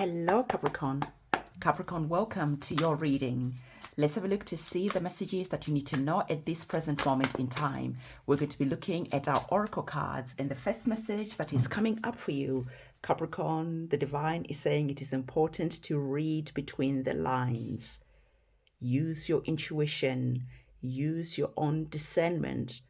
Hello, Capricorn. Capricorn, welcome to your reading. Let's have a look to see the messages that you need to know at this present moment in time. We're going to be looking at our oracle cards, and the first message that is coming up for you, Capricorn, the divine is saying it is important to read between the lines. Use your intuition, use your own discernment,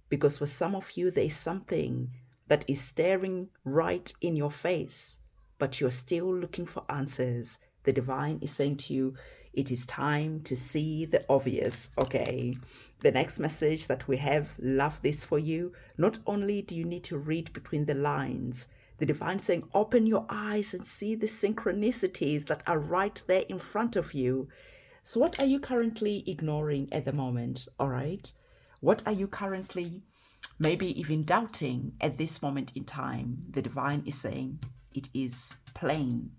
because for some of you, there is something that is staring right in your face, but you're still looking for answers. The divine is saying to you, it is time to see the obvious, okay? The next message that we have, love this for you. Not only do you need to read between the lines, the divine is saying, open your eyes and see the synchronicities that are right there in front of you. So what are you currently ignoring at the moment, all right? What are you currently maybe even doubting at this moment in time? The divine is saying it is plain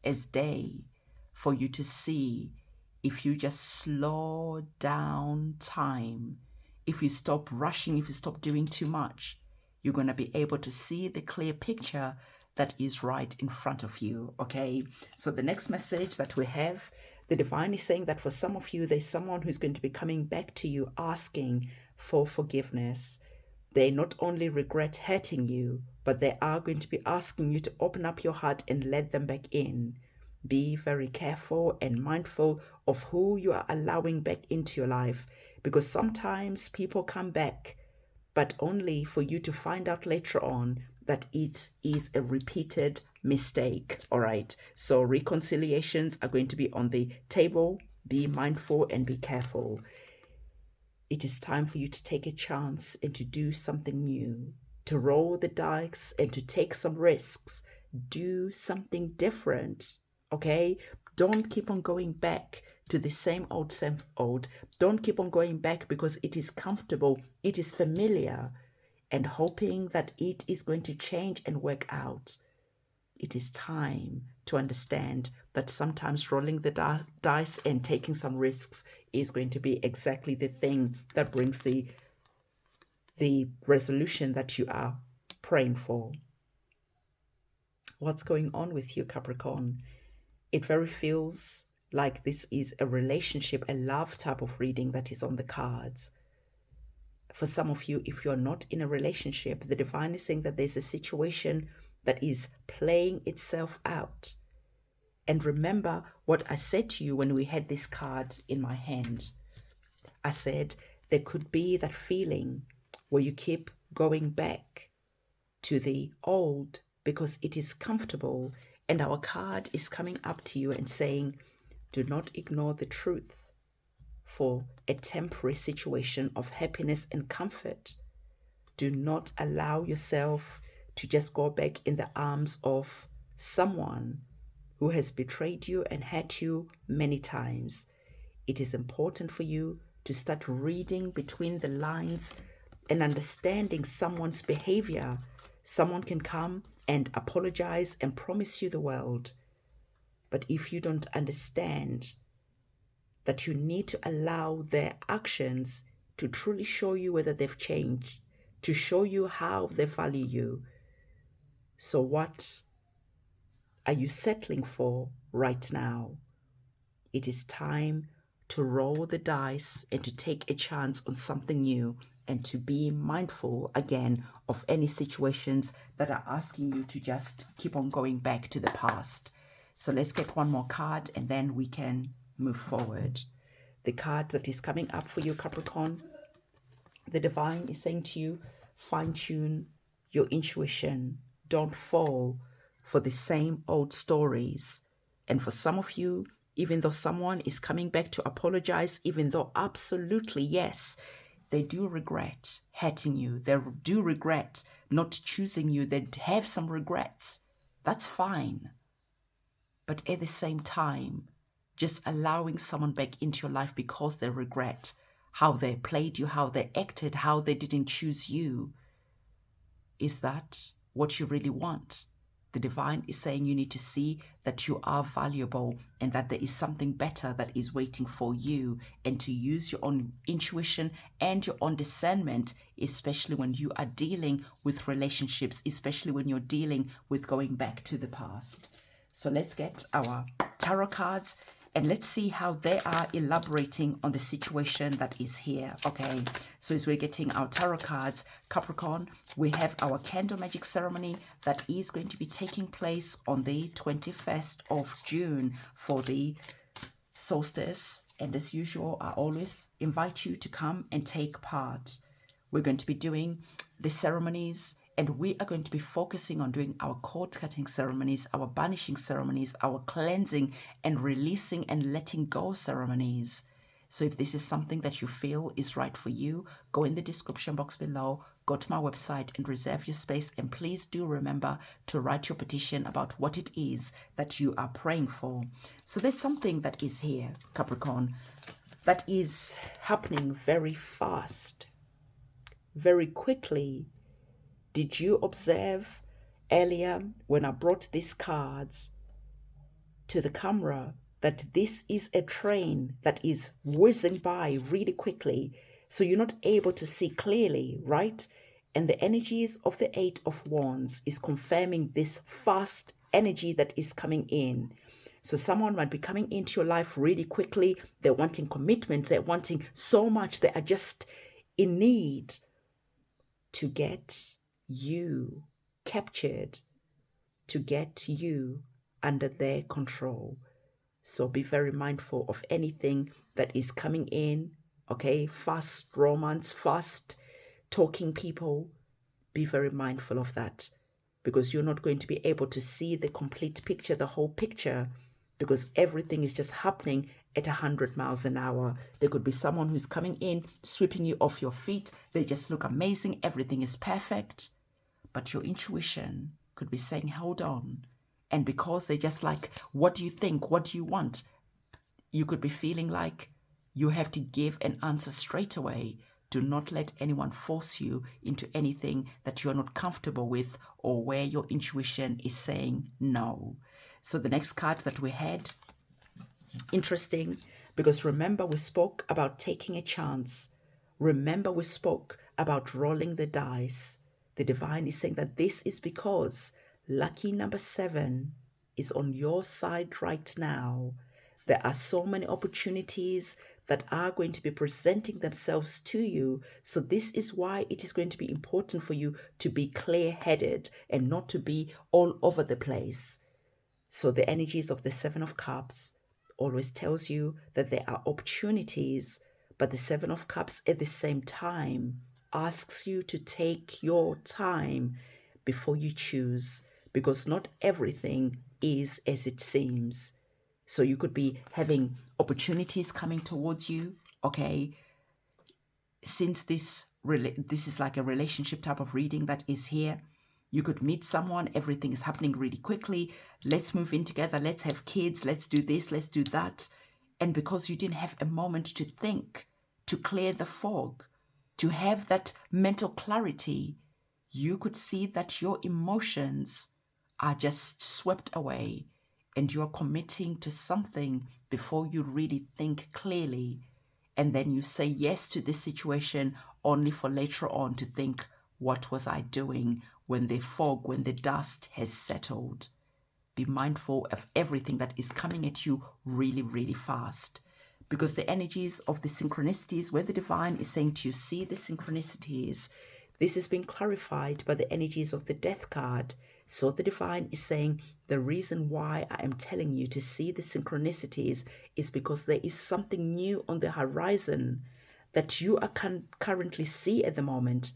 as day for you to see if you just slow down time, if you stop rushing, if you stop doing too much, you're going to be able to see the clear picture that is right in front of you, okay? So the next message that we have, the divine is saying that for some of you, there's someone who's going to be coming back to you asking for forgiveness. They not only regret hurting you, but they are going to be asking you to open up your heart and let them back in. Be very careful and mindful of who you are allowing back into your life, because sometimes people come back, but only for you to find out later on that it is a repeated mistake, all right? So reconciliations are going to be on the table. Be mindful and be careful. It is time for you to take a chance and to do something new, to roll the dice and to take some risks. Do something different, okay? Don't keep on going back to the same old. Don't keep on going back because it is comfortable, it is familiar, and hoping that it is going to change and work out. It is time to understand that sometimes rolling the dice and taking some risks is going to be exactly the thing that brings the resolution that you are praying for. What's going on with you, Capricorn? It very feels like this is a relationship, a love type of reading that is on the cards. For some of you, if you're not in a relationship, the divine is saying that there's a situation that is playing itself out. And remember what I said to you when we had this card in my hand. I said there could be that feeling where you keep going back to the old because it is comfortable, and our card is coming up to you and saying, do not ignore the truth for a temporary situation of happiness and comfort. Do not allow yourself to just go back in the arms of someone who has betrayed you and hurt you many times. It is important for you to start reading between the lines and understanding someone's behavior. Someone can come and apologize and promise you the world. But if you don't understand that you need to allow their actions to truly show you whether they've changed, to show you how they value you. So what are you settling for right now? It is time to roll the dice and to take a chance on something new, and to be mindful again of any situations that are asking you to just keep on going back to the past. So let's get one more card and then we can move forward. The card that is coming up for you, Capricorn, the divine is saying to you, fine-tune your intuition. Don't fall for the same old stories. And for some of you, even though someone is coming back to apologize, even though absolutely, yes, they do regret hurting you, they do regret not choosing you, they have some regrets, that's fine. But at the same time, just allowing someone back into your life because they regret how they played you, how they acted, how they didn't choose you, is that what you really want? The divine is saying you need to see that you are valuable and that there is something better that is waiting for you, and to use your own intuition and your own discernment, especially when you are dealing with relationships, especially when you're dealing with going back to the past. So let's get our tarot cards and let's see how they are elaborating on the situation that is here. Okay, so as we're getting our tarot cards, Capricorn, we have our candle magic ceremony that is going to be taking place on the 21st of June for the solstice. And as usual, I always invite you to come and take part. We're going to be doing the ceremonies, and we are going to be focusing on doing our cord cutting ceremonies, our banishing ceremonies, our cleansing and releasing and letting go ceremonies. So if this is something that you feel is right for you, go in the description box below, go to my website and reserve your space. And please do remember to write your petition about what it is that you are praying for. So there's something that is here, Capricorn, that is happening very fast, very quickly. Did you observe earlier when I brought these cards to the camera that this is a train that is whizzing by really quickly, so you're not able to see clearly, right? And the energies of the Eight of Wands is confirming this fast energy that is coming in. So someone might be coming into your life really quickly. They're wanting commitment. They're wanting so much. They are just in need to get you captured, to get you under their control. So be very mindful of anything that is coming in, okay? Fast romance, fast talking people. Be very mindful of that, because you're not going to be able to see the complete picture, the whole picture, because everything is just happening at 100 miles an hour. There could be someone who's coming in, sweeping you off your feet. They just look amazing. Everything is perfect. But your intuition could be saying, hold on. And because they just like, what do you think? What do you want? You could be feeling like you have to give an answer straight away. Do not let anyone force you into anything that you're not comfortable with or where your intuition is saying no. So the next card that we had, interesting, because remember we spoke about taking a chance. Remember we spoke about rolling the dice. The divine is saying that this is because lucky number 7 is on your side right now. There are so many opportunities that are going to be presenting themselves to you. So this is why it is going to be important for you to be clear-headed and not to be all over the place. So the energies of the 7 of Cups always tells you that there are opportunities, but the 7 of Cups at the same time asks you to take your time before you choose, because not everything is as it seems. So you could be having opportunities coming towards you, okay? Since this is like a relationship type of reading that is here, you could meet someone, everything is happening really quickly. Let's move in together, let's have kids, let's do this, let's do that. And because you didn't have a moment to think, to clear the fog, to have that mental clarity, you could see that your emotions are just swept away and you're committing to something before you really think clearly. And then you say yes to this situation only for later on to think, what was I doing when the fog, when the dust has settled? Be mindful of everything that is coming at you really, really fast. Because the energies of the synchronicities, where the divine is saying to you, see the synchronicities, this has been clarified by the energies of the death card. So the divine is saying, the reason why I am telling you to see the synchronicities is because there is something new on the horizon that you are currently see at the moment.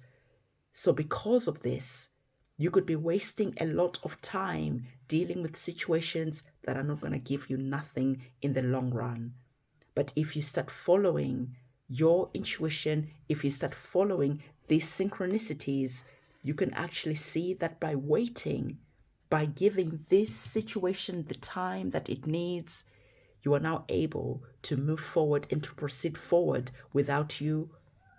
So because of this, you could be wasting a lot of time dealing with situations that are not going to give you nothing in the long run. But if you start following your intuition, if you start following these synchronicities, you can actually see that by waiting, by giving this situation the time that it needs, you are now able to move forward and to proceed forward without you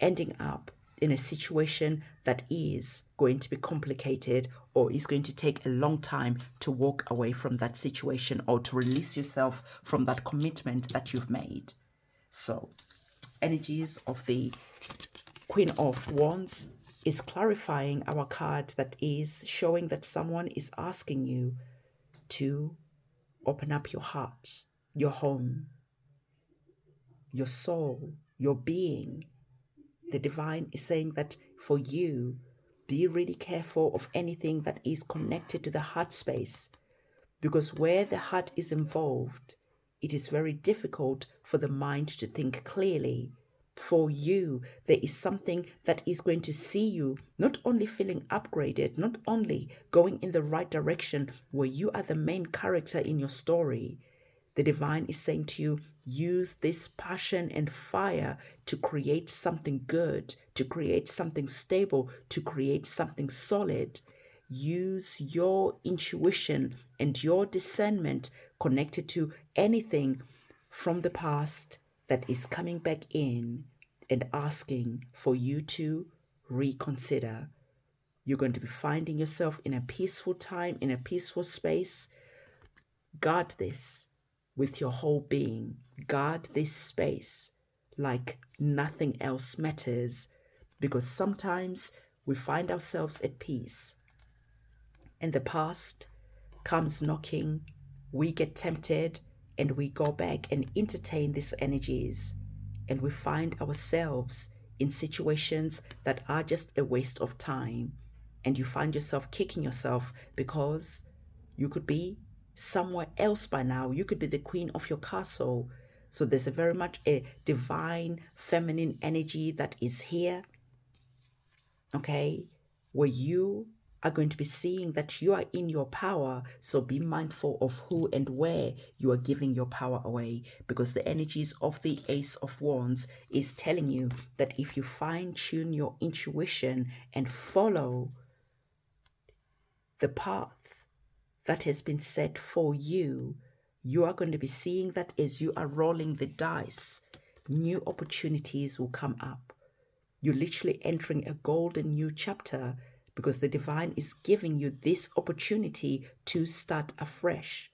ending up in a situation that is going to be complicated or is going to take a long time to walk away from that situation or to release yourself from that commitment that you've made. So, energies of the Queen of Wands is clarifying our card that is showing that someone is asking you to open up your heart, your home, your soul, your being. The divine is saying that for you, be really careful of anything that is connected to the heart space, because where the heart is involved, it is very difficult for the mind to think clearly. For you, there is something that is going to see you not only feeling upgraded, not only going in the right direction where you are the main character in your story. The divine is saying to you, use this passion and fire to create something good, to create something stable, to create something solid. Use your intuition and your discernment connected to anything from the past that is coming back in and asking for you to reconsider. You're going to be finding yourself in a peaceful time, in a peaceful space. Guard this with your whole being. Guard this space like nothing else matters, because sometimes we find ourselves at peace and the past comes knocking, we get tempted, and we go back and entertain these energies, and we find ourselves in situations that are just a waste of time, and you find yourself kicking yourself because you could be somewhere else by now. You could be the queen of your castle. So there's a very much a divine feminine energy that is here, okay, where you are going to be seeing that you are in your power. So be mindful of who and where you are giving your power away, because the energies of the Ace of Wands is telling you that if you fine-tune your intuition and follow the path that has been set for you, you are going to be seeing that as you are rolling the dice, new opportunities will come up. You're literally entering a golden new chapter, because the divine is giving you this opportunity to start afresh.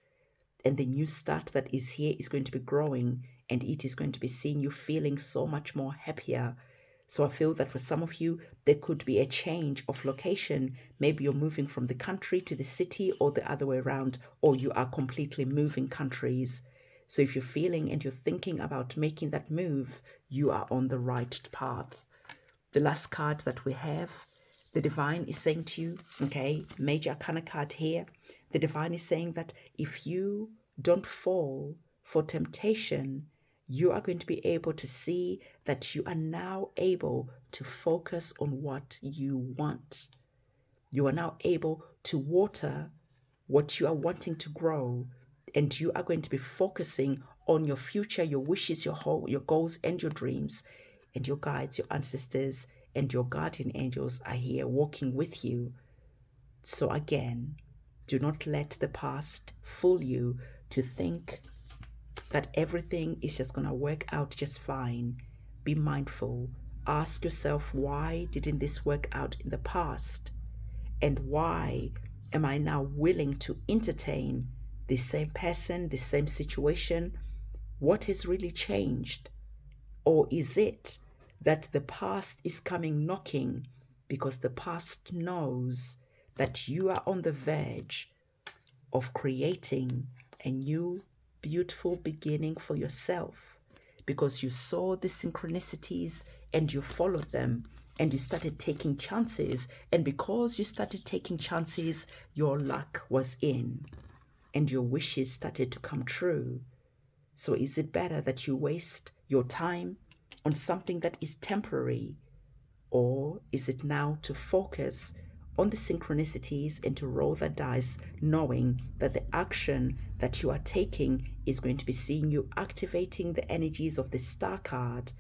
And the new start that is here is going to be growing, and it is going to be seeing you feeling so much more happier. So I feel that for some of you, there could be a change of location. Maybe you're moving from the country to the city, or the other way around, or you are completely moving countries. So if you're feeling and you're thinking about making that move, you are on the right path. The last card that we have, the divine is saying to you, okay, major arcana card here. The divine is saying that if you don't fall for temptation, you are going to be able to see that you are now able to focus on what you want. You are now able to water what you are wanting to grow, and you are going to be focusing on your future, your wishes, your goals, and your dreams. And your guides, your ancestors, and your guardian angels are here walking with you. So again, do not let the past fool you to think that everything is just going to work out just fine. Be mindful. Ask yourself, why didn't this work out in the past? And why am I now willing to entertain the same person, the same situation? What has really changed? Or is it that the past is coming knocking because the past knows that you are on the verge of creating a new, beautiful beginning for yourself, because you saw the synchronicities and you followed them and you started taking chances, and because you started taking chances, your luck was in and your wishes started to come true. So is it better that you waste your time on something that is temporary, or is it now to focus on the synchronicities and to roll the dice, knowing that the action that you are taking is going to be seeing you activating the energies of the Star card,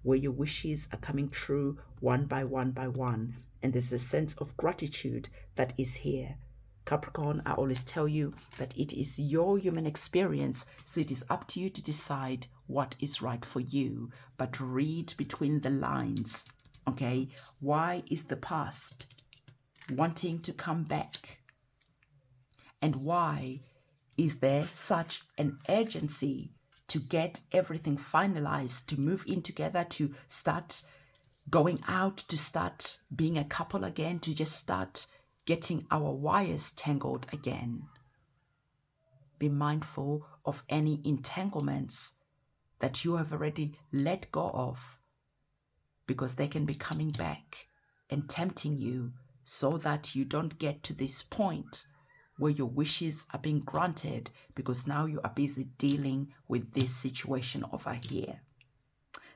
where your wishes are coming true one by one by one, and there's a sense of gratitude that is here. Capricorn, I always tell you that it is your human experience, so it is up to you to decide what is right for you. But read between the lines, okay? Why is the past wanting to come back? And why is there such an urgency to get everything finalized, to move in together, to start going out, to start being a couple again, to just start getting our wires tangled again? Be mindful of any entanglements that you have already let go of, because they can be coming back and tempting you so that you don't get to this point where your wishes are being granted, because now you are busy dealing with this situation over here.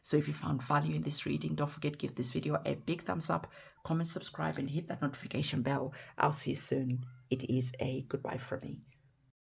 So if you found value in this reading, don't forget, give this video a big thumbs up, comment, subscribe, and hit that notification bell. I'll see you soon. It is a goodbye from me.